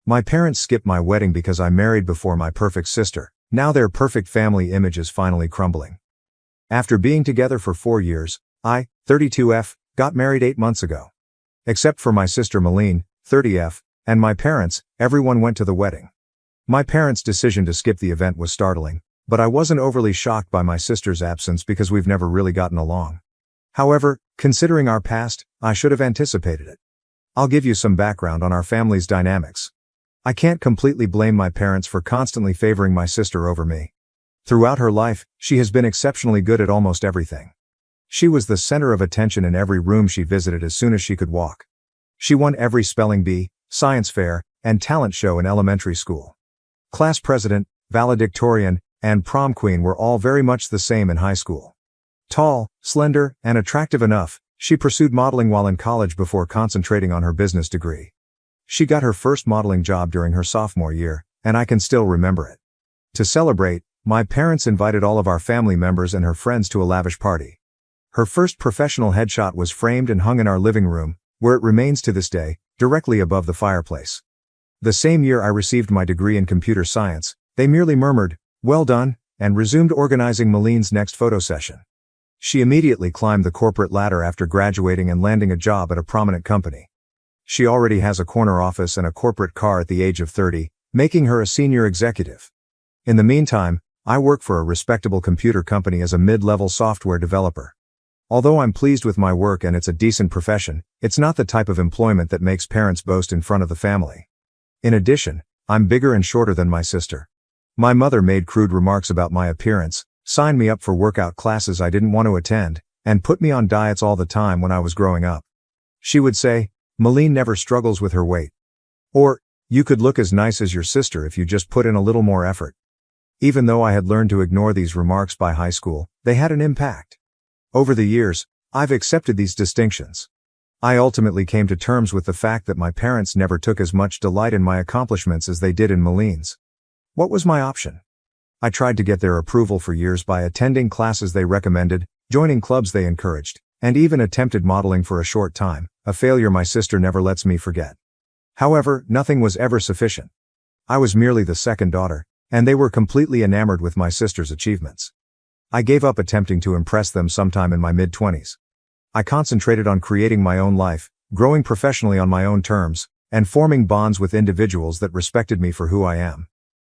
My parents skipped my wedding because I married before my perfect sister. Now their perfect family image is finally crumbling. After being together for 4 years, I, 32F, got married 8 months ago. Except for my sister Malene, 30F, and my parents, everyone went to the wedding. My parents' decision to skip the event was startling, but I wasn't overly shocked by my sister's absence because we've never really gotten along. However, considering our past, I should have anticipated it. I'll give you some background on our family's dynamics. I can't completely blame my parents for constantly favoring my sister over me. Throughout her life, she has been exceptionally good at almost everything. She was the center of attention in every room she visited as soon as she could walk. She won every spelling bee, science fair, and talent show in elementary school. Class president, valedictorian, and prom queen were all very much the same in high school. Tall, slender, and attractive enough, she pursued modeling while in college before concentrating on her business degree. She got her first modeling job during her sophomore year, and I can still remember it. To celebrate, my parents invited all of our family members and her friends to a lavish party. Her first professional headshot was framed and hung in our living room, where it remains to this day, directly above the fireplace. The same year I received my degree in computer science, they merely murmured, "Well done," and resumed organizing Malene's next photo session. She immediately climbed the corporate ladder after graduating and landing a job at a prominent company. She already has a corner office and a corporate car at the age of 30, making her a senior executive. In the meantime, I work for a respectable computer company as a mid-level software developer. Although I'm pleased with my work and it's a decent profession, it's not the type of employment that makes parents boast in front of the family. In addition, I'm bigger and shorter than my sister. My mother made crude remarks about my appearance, signed me up for workout classes I didn't want to attend, and put me on diets all the time when I was growing up. She would say, "Malene never struggles with her weight." Or, "You could look as nice as your sister if you just put in a little more effort." Even though I had learned to ignore these remarks by high school, they had an impact. Over the years, I've accepted these distinctions. I ultimately came to terms with the fact that my parents never took as much delight in my accomplishments as they did in Malene's. What was my option? I tried to get their approval for years by attending classes they recommended, joining clubs they encouraged, and even attempted modeling for a short time, a failure my sister never lets me forget. However, nothing was ever sufficient. I was merely the second daughter, and they were completely enamored with my sister's achievements. I gave up attempting to impress them sometime in my mid-20s. I concentrated on creating my own life, growing professionally on my own terms, and forming bonds with individuals that respected me for who I am.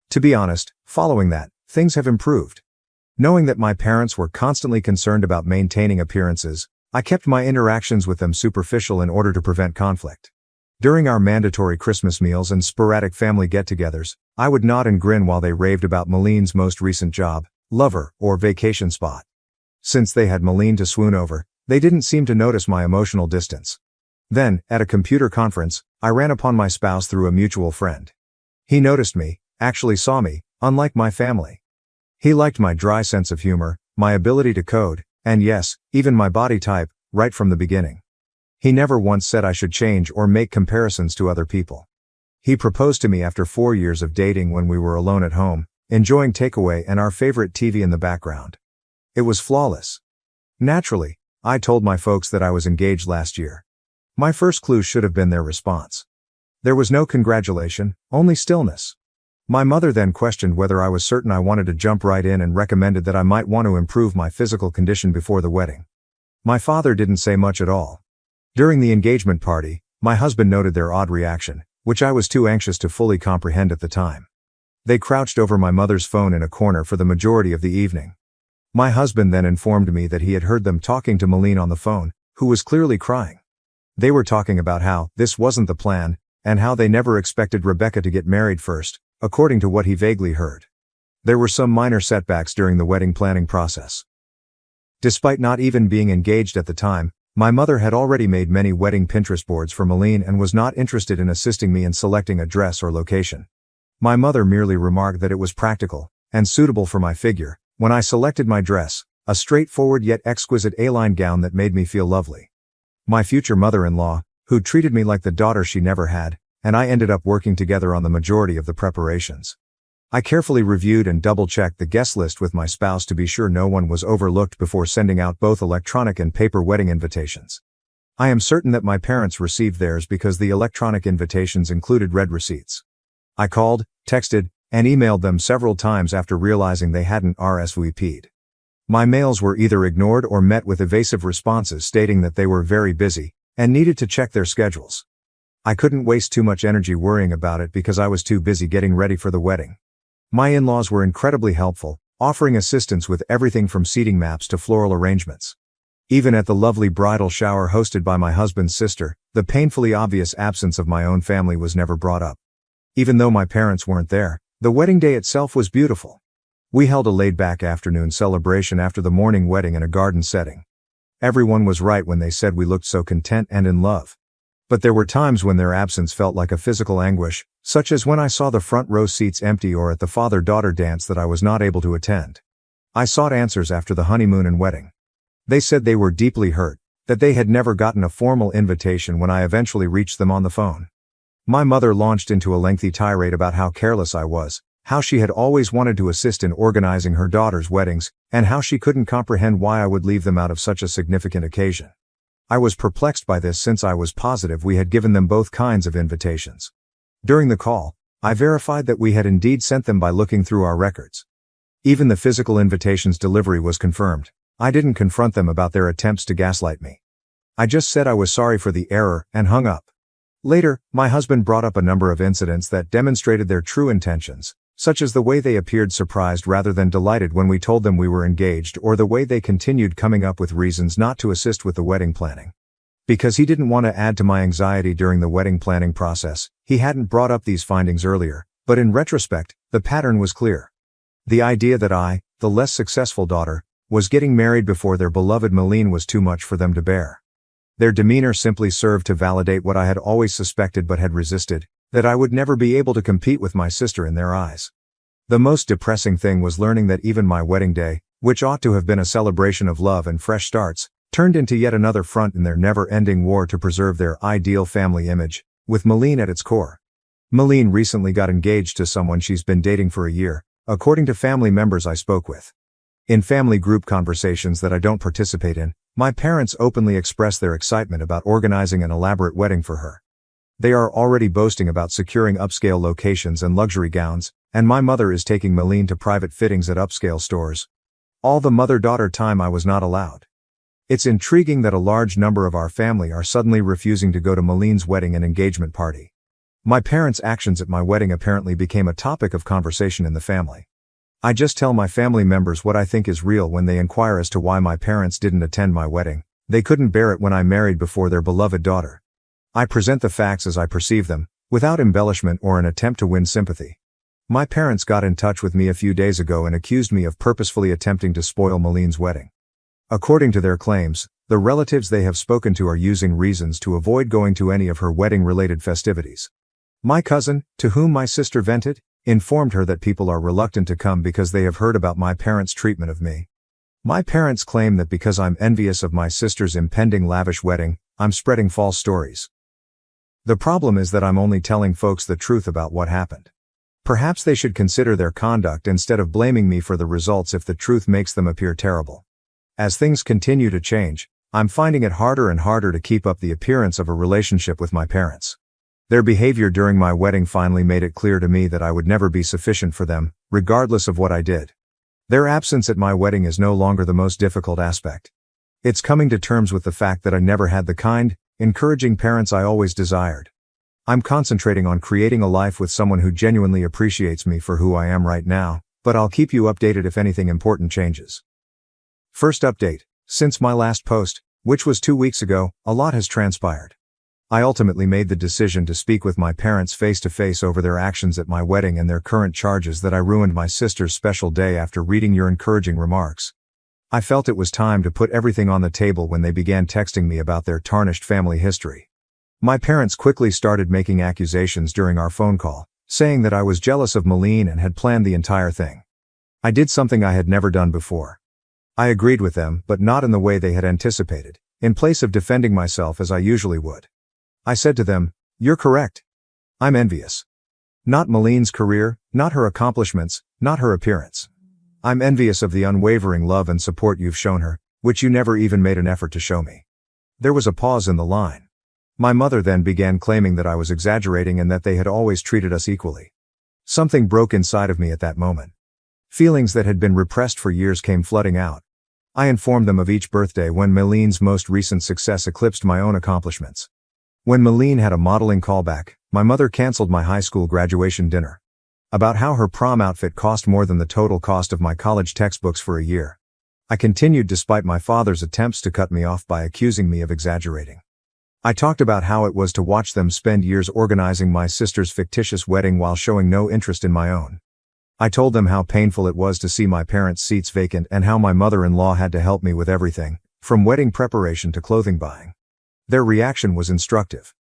To be honest, following that, things have improved. Knowing that my parents were constantly concerned about maintaining appearances, I kept my interactions with them superficial in order to prevent conflict. During our mandatory Christmas meals and sporadic family get-togethers, I would nod and grin while they raved about Malene's most recent job, lover, or vacation spot. Since they had Malene to swoon over, they didn't seem to notice my emotional distance. Then, at a computer conference, I ran upon my spouse through a mutual friend. He noticed me, actually saw me, unlike my family. He liked my dry sense of humor, my ability to code, and yes, even my body type, right from the beginning. He never once said I should change or make comparisons to other people. He proposed to me after 4 years of dating when we were alone at home, enjoying takeaway and our favorite TV in the background. It was flawless. Naturally, I told my folks that I was engaged last year. My first clue should have been their response. There was no congratulation, only stillness. My mother then questioned whether I was certain I wanted to jump right in and recommended that I might want to improve my physical condition before the wedding. My father didn't say much at all. During the engagement party, my husband noted their odd reaction, which I was too anxious to fully comprehend at the time. They crouched over my mother's phone in a corner for the majority of the evening. My husband then informed me that he had heard them talking to Malene on the phone, who was clearly crying. They were talking about how this wasn't the plan, and how they never expected Rebecca to get married first, according to what he vaguely heard. There were some minor setbacks during the wedding planning process. Despite not even being engaged at the time, my mother had already made many wedding Pinterest boards for Malene and was not interested in assisting me in selecting a dress or location. My mother merely remarked that it was practical and suitable for my figure when I selected my dress, a straightforward yet exquisite A-line gown that made me feel lovely. My future mother-in-law, who treated me like the daughter she never had, and I ended up working together on the majority of the preparations. I carefully reviewed and double-checked the guest list with my spouse to be sure no one was overlooked before sending out both electronic and paper wedding invitations. I am certain that my parents received theirs because the electronic invitations included red receipts. I called, texted, and emailed them several times after realizing they hadn't RSVP'd. My mails were either ignored or met with evasive responses stating that they were very busy and needed to check their schedules. I couldn't waste too much energy worrying about it because I was too busy getting ready for the wedding. My in-laws were incredibly helpful, offering assistance with everything from seating maps to floral arrangements. Even at the lovely bridal shower hosted by my husband's sister, the painfully obvious absence of my own family was never brought up. Even though my parents weren't there, the wedding day itself was beautiful. We held a laid-back afternoon celebration after the morning wedding in a garden setting. Everyone was right when they said we looked so content and in love. But there were times when their absence felt like a physical anguish, such as when I saw the front row seats empty or at the father-daughter dance that I was not able to attend. I sought answers after the honeymoon and wedding. They said they were deeply hurt, that they had never gotten a formal invitation when I eventually reached them on the phone. My mother launched into a lengthy tirade about how careless I was, how she had always wanted to assist in organizing her daughter's weddings, and how she couldn't comprehend why I would leave them out of such a significant occasion. I was perplexed by this since I was positive we had given them both kinds of invitations. During the call, I verified that we had indeed sent them by looking through our records. Even the physical invitation's delivery was confirmed. I didn't confront them about their attempts to gaslight me. I just said I was sorry for the error and hung up. Later, my husband brought up a number of incidents that demonstrated their true intentions, such as the way they appeared surprised rather than delighted when we told them we were engaged or the way they continued coming up with reasons not to assist with the wedding planning. Because he didn't want to add to my anxiety during the wedding planning process, he hadn't brought up these findings earlier, but in retrospect, the pattern was clear. The idea that I, the less successful daughter, was getting married before their beloved Malene was too much for them to bear. Their demeanor simply served to validate what I had always suspected but had resisted, that I would never be able to compete with my sister in their eyes. The most depressing thing was learning that even my wedding day, which ought to have been a celebration of love and fresh starts, turned into yet another front in their never-ending war to preserve their ideal family image, with Malene at its core. Malene recently got engaged to someone she's been dating for a year, according to family members I spoke with. In family group conversations that I don't participate in, my parents openly express their excitement about organizing an elaborate wedding for her. They are already boasting about securing upscale locations and luxury gowns, and my mother is taking Malene to private fittings at upscale stores. All the mother-daughter time I was not allowed. It's intriguing that a large number of our family are suddenly refusing to go to Malene's wedding and engagement party. My parents' actions at my wedding apparently became a topic of conversation in the family. I just tell my family members what I think is real when they inquire as to why my parents didn't attend my wedding. They couldn't bear it when I married before their beloved daughter. I present the facts as I perceive them, without embellishment or an attempt to win sympathy. My parents got in touch with me a few days ago and accused me of purposefully attempting to spoil Malene's wedding. According to their claims, the relatives they have spoken to are using reasons to avoid going to any of her wedding-related festivities. My cousin, to whom my sister vented, informed her that people are reluctant to come because they have heard about my parents' treatment of me. My parents claim that because I'm envious of my sister's impending lavish wedding, I'm spreading false stories. The problem is that I'm only telling folks the truth about what happened. Perhaps they should consider their conduct instead of blaming me for the results if the truth makes them appear terrible. As things continue to change, I'm finding it harder and harder to keep up the appearance of a relationship with my parents. Their behavior during my wedding finally made it clear to me that I would never be sufficient for them, regardless of what I did. Their absence at my wedding is no longer the most difficult aspect. It's coming to terms with the fact that I never had the kind, encouraging parents I always desired. I'm concentrating on creating a life with someone who genuinely appreciates me for who I am right now, but I'll keep you updated if anything important changes. First update. Since my last post, which was 2 weeks ago, a lot has transpired. I ultimately made the decision to speak with my parents face-to-face over their actions at my wedding and their current charges that I ruined my sister's special day after reading your encouraging remarks. I felt it was time to put everything on the table when they began texting me about their tarnished family history. My parents quickly started making accusations during our phone call, saying that I was jealous of Malene and had planned the entire thing. I did something I had never done before. I agreed with them, but not in the way they had anticipated, in place of defending myself as I usually would. I said to them, "You're correct. I'm envious. Not Malene's career, not her accomplishments, not her appearance. I'm envious of the unwavering love and support you've shown her, which you never even made an effort to show me." There was a pause in the line. My mother then began claiming that I was exaggerating and that they had always treated us equally. Something broke inside of me at that moment. Feelings that had been repressed for years came flooding out. I informed them of each birthday when Meline's most recent success eclipsed my own accomplishments. When Meline had a modeling callback, my mother canceled my high school graduation dinner. About how her prom outfit cost more than the total cost of my college textbooks for a year. I continued despite my father's attempts to cut me off by accusing me of exaggerating. I talked about how it was to watch them spend years organizing my sister's fictitious wedding while showing no interest in my own. I told them how painful it was to see my parents' seats vacant and how my mother-in-law had to help me with everything, from wedding preparation to clothing buying. Their reaction was instructive.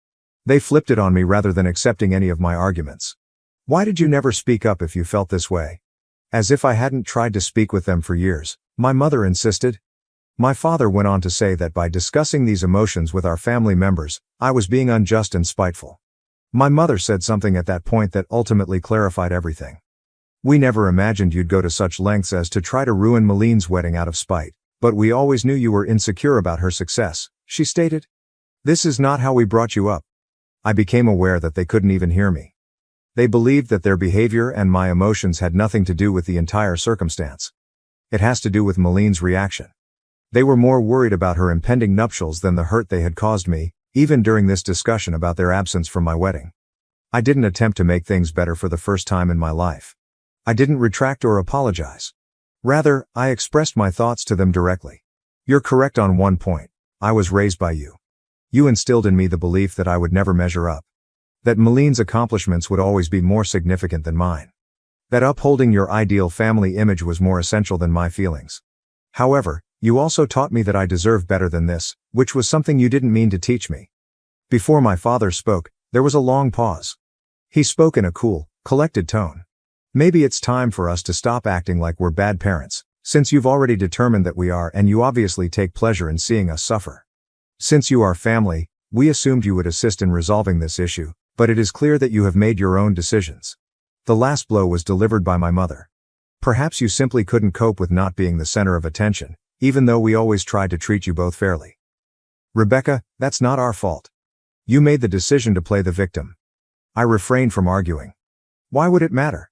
They flipped it on me rather than accepting any of my arguments. Why did you never speak up if you felt this way? As if I hadn't tried to speak with them for years, my mother insisted. My father went on to say that by discussing these emotions with our family members, I was being unjust and spiteful. My mother said something at that point that ultimately clarified everything. We never imagined you'd go to such lengths as to try to ruin Meline's wedding out of spite, but we always knew you were insecure about her success, she stated. This is not how we brought you up. I became aware that they couldn't even hear me. They believed that their behavior and my emotions had nothing to do with the entire circumstance. It has to do with Meline's reaction. They were more worried about her impending nuptials than the hurt they had caused me, even during this discussion about their absence from my wedding. I didn't attempt to make things better for the first time in my life. I didn't retract or apologize. Rather, I expressed my thoughts to them directly. You're correct on one point. I was raised by you. You instilled in me the belief that I would never measure up. That Meline's accomplishments would always be more significant than mine. That upholding your ideal family image was more essential than my feelings. However, you also taught me that I deserved better than this, which was something you didn't mean to teach me. Before my father spoke, there was a long pause. He spoke in a cool, collected tone. Maybe it's time for us to stop acting like we're bad parents, since you've already determined that we are and you obviously take pleasure in seeing us suffer. Since you are family, we assumed you would assist in resolving this issue, but it is clear that you have made your own decisions. The last blow was delivered by my mother. Perhaps you simply couldn't cope with not being the center of attention, even though we always tried to treat you both fairly. Rebecca, that's not our fault. You made the decision to play the victim. I refrained from arguing. Why would it matter?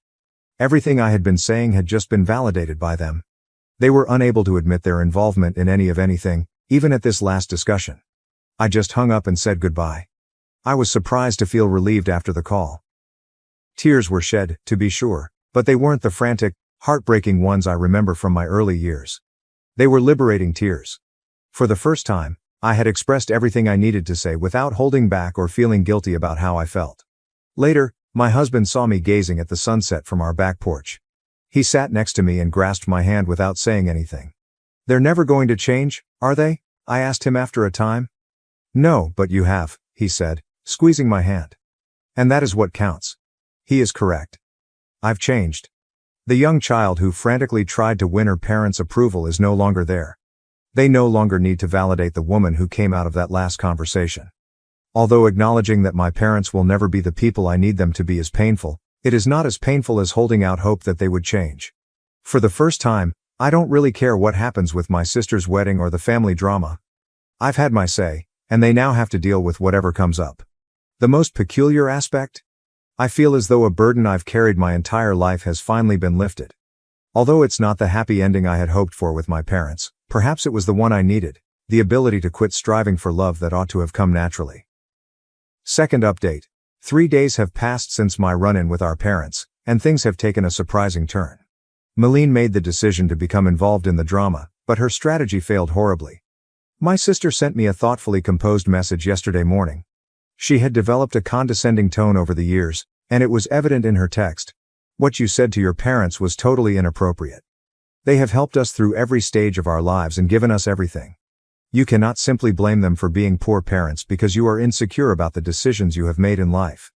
Everything I had been saying had just been validated by them. They were unable to admit their involvement in any of anything, even at this last discussion. I just hung up and said goodbye. I was surprised to feel relieved after the call. Tears were shed, to be sure, but they weren't the frantic, heartbreaking ones I remember from my early years. They were liberating tears. For the first time, I had expressed everything I needed to say without holding back or feeling guilty about how I felt. Later, my husband saw me gazing at the sunset from our back porch. He sat next to me and grasped my hand without saying anything. They're never going to change, are they? I asked him after a time. No, but you have, he said, squeezing my hand. And that is what counts. He is correct. I've changed. The young child who frantically tried to win her parents' approval is no longer there. They no longer need to validate the woman who came out of that last conversation. Although acknowledging that my parents will never be the people I need them to be is painful, it is not as painful as holding out hope that they would change. For the first time, I don't really care what happens with my sister's wedding or the family drama. I've had my say, and they now have to deal with whatever comes up. The most peculiar aspect? I feel as though a burden I've carried my entire life has finally been lifted. Although it's not the happy ending I had hoped for with my parents, perhaps it was the one I needed, the ability to quit striving for love that ought to have come naturally. Second update. 3 days have passed since my run-in with our parents, and things have taken a surprising turn. Meline made the decision to become involved in the drama, but her strategy failed horribly. My sister sent me a thoughtfully composed message yesterday morning. She had developed a condescending tone over the years, and it was evident in her text. What you said to your parents was totally inappropriate. They have helped us through every stage of our lives and given us everything. You cannot simply blame them for being poor parents because you are insecure about the decisions you have made in life.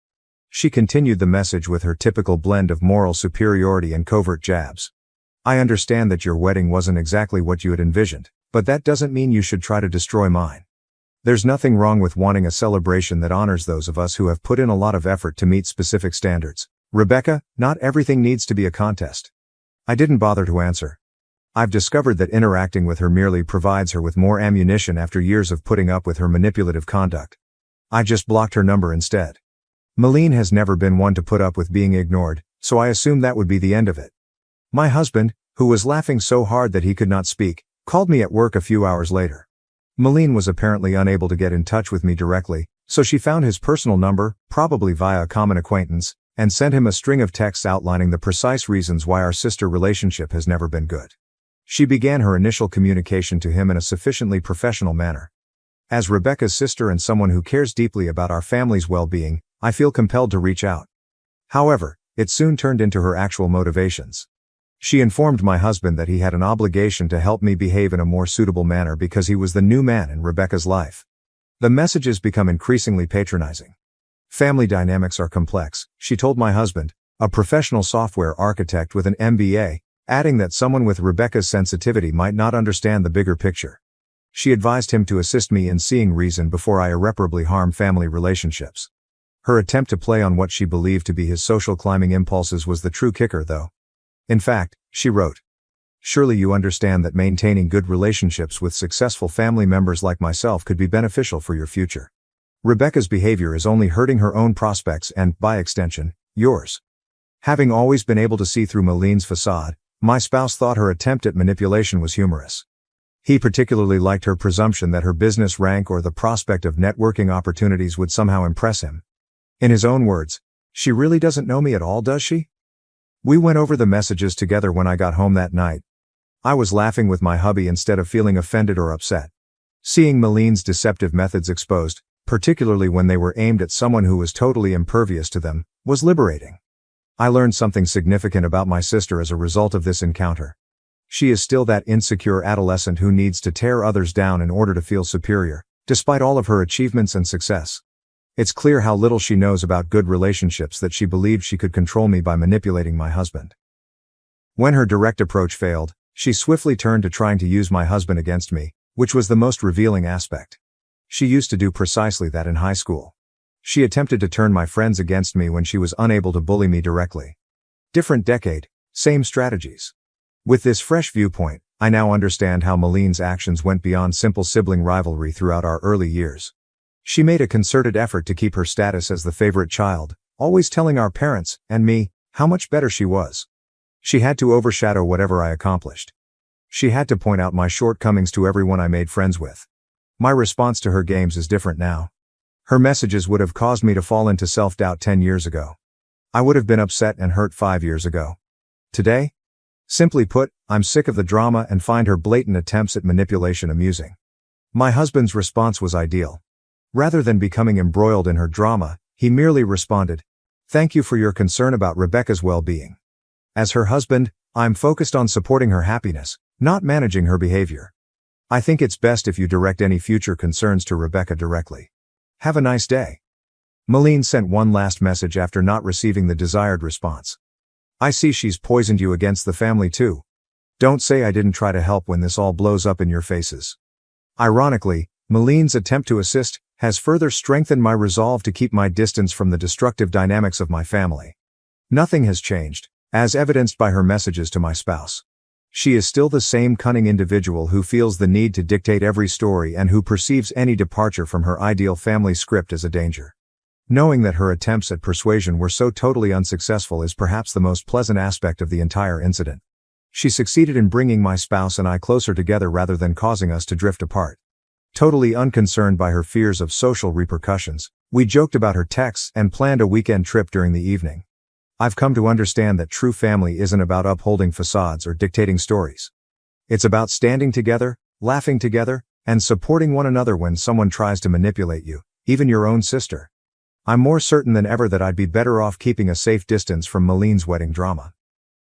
She continued the message with her typical blend of moral superiority and covert jabs. I understand that your wedding wasn't exactly what you had envisioned, but that doesn't mean you should try to destroy mine. There's nothing wrong with wanting a celebration that honors those of us who have put in a lot of effort to meet specific standards. Rebecca, not everything needs to be a contest. I didn't bother to answer. I've discovered that interacting with her merely provides her with more ammunition after years of putting up with her manipulative conduct. I just blocked her number instead. Malene has never been one to put up with being ignored, so I assumed that would be the end of it. My husband, who was laughing so hard that he could not speak, called me at work a few hours later. Malene was apparently unable to get in touch with me directly, so she found his personal number, probably via a common acquaintance, and sent him a string of texts outlining the precise reasons why our sister relationship has never been good. She began her initial communication to him in a sufficiently professional manner. As Rebecca's sister and someone who cares deeply about our family's well-being, I feel compelled to reach out. However, it soon turned into her actual motivations. She informed my husband that he had an obligation to help me behave in a more suitable manner because he was the new man in Rebecca's life. The messages become increasingly patronizing. Family dynamics are complex, she told my husband, a professional software architect with an MBA, adding that someone with Rebecca's sensitivity might not understand the bigger picture. She advised him to assist me in seeing reason before I irreparably harm family relationships. Her attempt to play on what she believed to be his social climbing impulses was the true kicker, though. In fact, she wrote, "Surely you understand that maintaining good relationships with successful family members like myself could be beneficial for your future. Rebecca's behavior is only hurting her own prospects and, by extension, yours." Having always been able to see through Malene's facade, my spouse thought her attempt at manipulation was humorous. He particularly liked her presumption that her business rank or the prospect of networking opportunities would somehow impress him. In his own words, "She really doesn't know me at all, does she?" We went over the messages together when I got home that night. I was laughing with my hubby instead of feeling offended or upset. Seeing Malene's deceptive methods exposed, particularly when they were aimed at someone who was totally impervious to them, was liberating. I learned something significant about my sister as a result of this encounter. She is still that insecure adolescent who needs to tear others down in order to feel superior, despite all of her achievements and success. It's clear how little she knows about good relationships that she believed she could control me by manipulating my husband. When her direct approach failed, she swiftly turned to trying to use my husband against me, which was the most revealing aspect. She used to do precisely that in high school. She attempted to turn my friends against me when she was unable to bully me directly. Different decade, same strategies. With this fresh viewpoint, I now understand how Malene's actions went beyond simple sibling rivalry throughout our early years. She made a concerted effort to keep her status as the favorite child, always telling our parents, and me, how much better she was. She had to overshadow whatever I accomplished. She had to point out my shortcomings to everyone I made friends with. My response to her games is different now. Her messages would have caused me to fall into self-doubt 10 years ago. I would have been upset and hurt 5 years ago. Today? Simply put, I'm sick of the drama and find her blatant attempts at manipulation amusing. My husband's response was ideal. Rather than becoming embroiled in her drama, he merely responded, "Thank you for your concern about Rebecca's well-being. As her husband, I'm focused on supporting her happiness, not managing her behavior. I think it's best if you direct any future concerns to Rebecca directly. Have a nice day." Malene sent one last message after not receiving the desired response. "I see she's poisoned you against the family too. Don't say I didn't try to help when this all blows up in your faces." Ironically, Malene's attempt to assist has further strengthened my resolve to keep my distance from the destructive dynamics of my family. Nothing has changed, as evidenced by her messages to my spouse. She is still the same cunning individual who feels the need to dictate every story and who perceives any departure from her ideal family script as a danger. Knowing that her attempts at persuasion were so totally unsuccessful is perhaps the most pleasant aspect of the entire incident. She succeeded in bringing my spouse and I closer together rather than causing us to drift apart. Totally unconcerned by her fears of social repercussions, we joked about her texts and planned a weekend trip during the evening. I've come to understand that true family isn't about upholding facades or dictating stories. It's about standing together, laughing together, and supporting one another when someone tries to manipulate you, even your own sister. I'm more certain than ever that I'd be better off keeping a safe distance from Malene's wedding drama.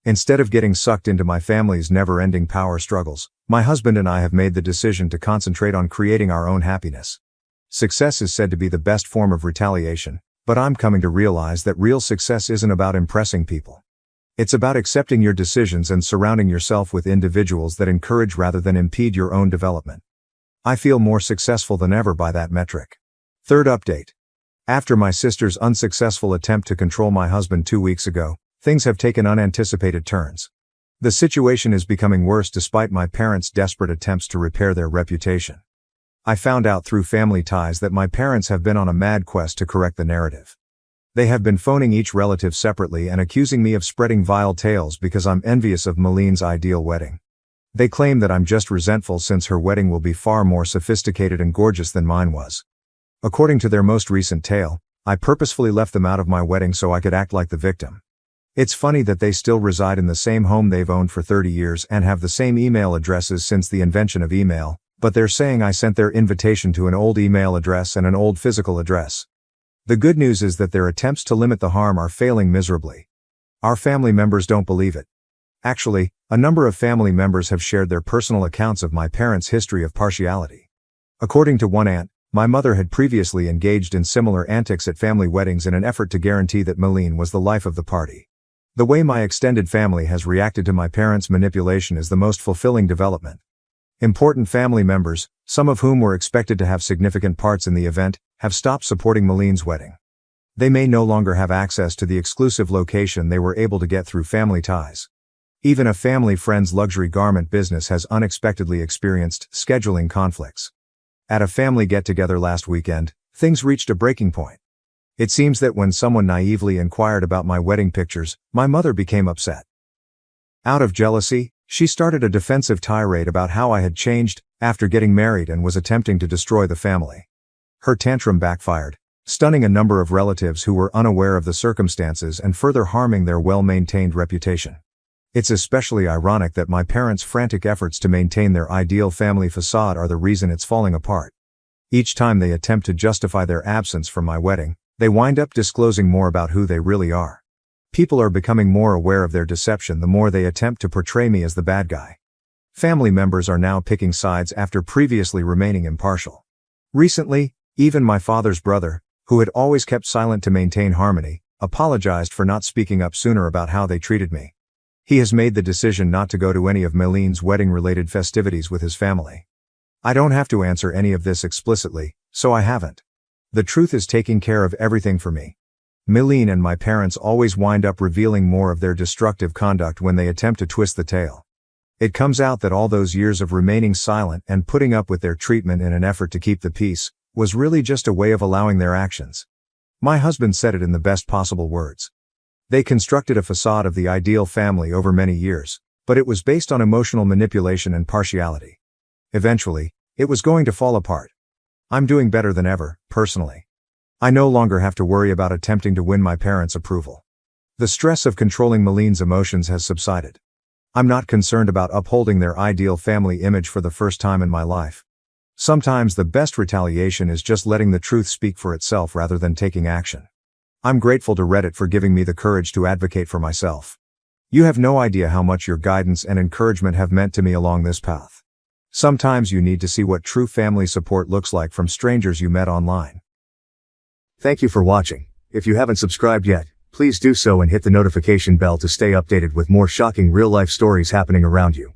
Instead of getting sucked into my family's never-ending power struggles, my husband and I have made the decision to concentrate on creating our own happiness. Success is said to be the best form of retaliation, but I'm coming to realize that real success isn't about impressing people. It's about accepting your decisions and surrounding yourself with individuals that encourage rather than impede your own development. I feel more successful than ever by that metric. Third update. After my sister's unsuccessful attempt to control my husband 2 weeks ago, things have taken unanticipated turns. The situation is becoming worse despite my parents' desperate attempts to repair their reputation. I found out through family ties that my parents have been on a mad quest to correct the narrative. They have been phoning each relative separately and accusing me of spreading vile tales because I'm envious of Maline's ideal wedding. They claim that I'm just resentful since her wedding will be far more sophisticated and gorgeous than mine was. According to their most recent tale, I purposefully left them out of my wedding so I could act like the victim. It's funny that they still reside in the same home they've owned for 30 years and have the same email addresses since the invention of email, but they're saying I sent their invitation to an old email address and an old physical address. The good news is that their attempts to limit the harm are failing miserably. Our family members don't believe it. Actually, a number of family members have shared their personal accounts of my parents' history of partiality. According to one aunt, my mother had previously engaged in similar antics at family weddings in an effort to guarantee that Maline was the life of the party. The way my extended family has reacted to my parents' manipulation is the most fulfilling development. Important family members, some of whom were expected to have significant parts in the event, have stopped supporting Maline's wedding. They may no longer have access to the exclusive location they were able to get through family ties. Even a family friend's luxury garment business has unexpectedly experienced scheduling conflicts. At a family get-together last weekend, things reached a breaking point. It seems that when someone naively inquired about my wedding pictures, my mother became upset. Out of jealousy, she started a defensive tirade about how I had changed after getting married and was attempting to destroy the family. Her tantrum backfired, stunning a number of relatives who were unaware of the circumstances and further harming their well-maintained reputation. It's especially ironic that my parents' frantic efforts to maintain their ideal family facade are the reason it's falling apart. Each time they attempt to justify their absence from my wedding, they wind up disclosing more about who they really are. People are becoming more aware of their deception the more they attempt to portray me as the bad guy. Family members are now picking sides after previously remaining impartial. Recently, even my father's brother, who had always kept silent to maintain harmony, apologized for not speaking up sooner about how they treated me. He has made the decision not to go to any of Maline's wedding-related festivities with his family. I don't have to answer any of this explicitly, so I haven't. The truth is taking care of everything for me. Maline and my parents always wind up revealing more of their destructive conduct when they attempt to twist the tale. It comes out that all those years of remaining silent and putting up with their treatment in an effort to keep the peace was really just a way of allowing their actions. My husband said it in the best possible words. They constructed a facade of the ideal family over many years, but it was based on emotional manipulation and partiality. Eventually, it was going to fall apart. I'm doing better than ever, personally. I no longer have to worry about attempting to win my parents' approval. The stress of controlling Maline's emotions has subsided. I'm not concerned about upholding their ideal family image for the first time in my life. Sometimes the best retaliation is just letting the truth speak for itself rather than taking action. I'm grateful to Reddit for giving me the courage to advocate for myself. You have no idea how much your guidance and encouragement have meant to me along this path. Sometimes you need to see what true family support looks like from strangers you met online. Thank you for watching. If you haven't subscribed yet, please do so and hit the notification bell to stay updated with more shocking real-life stories happening around you.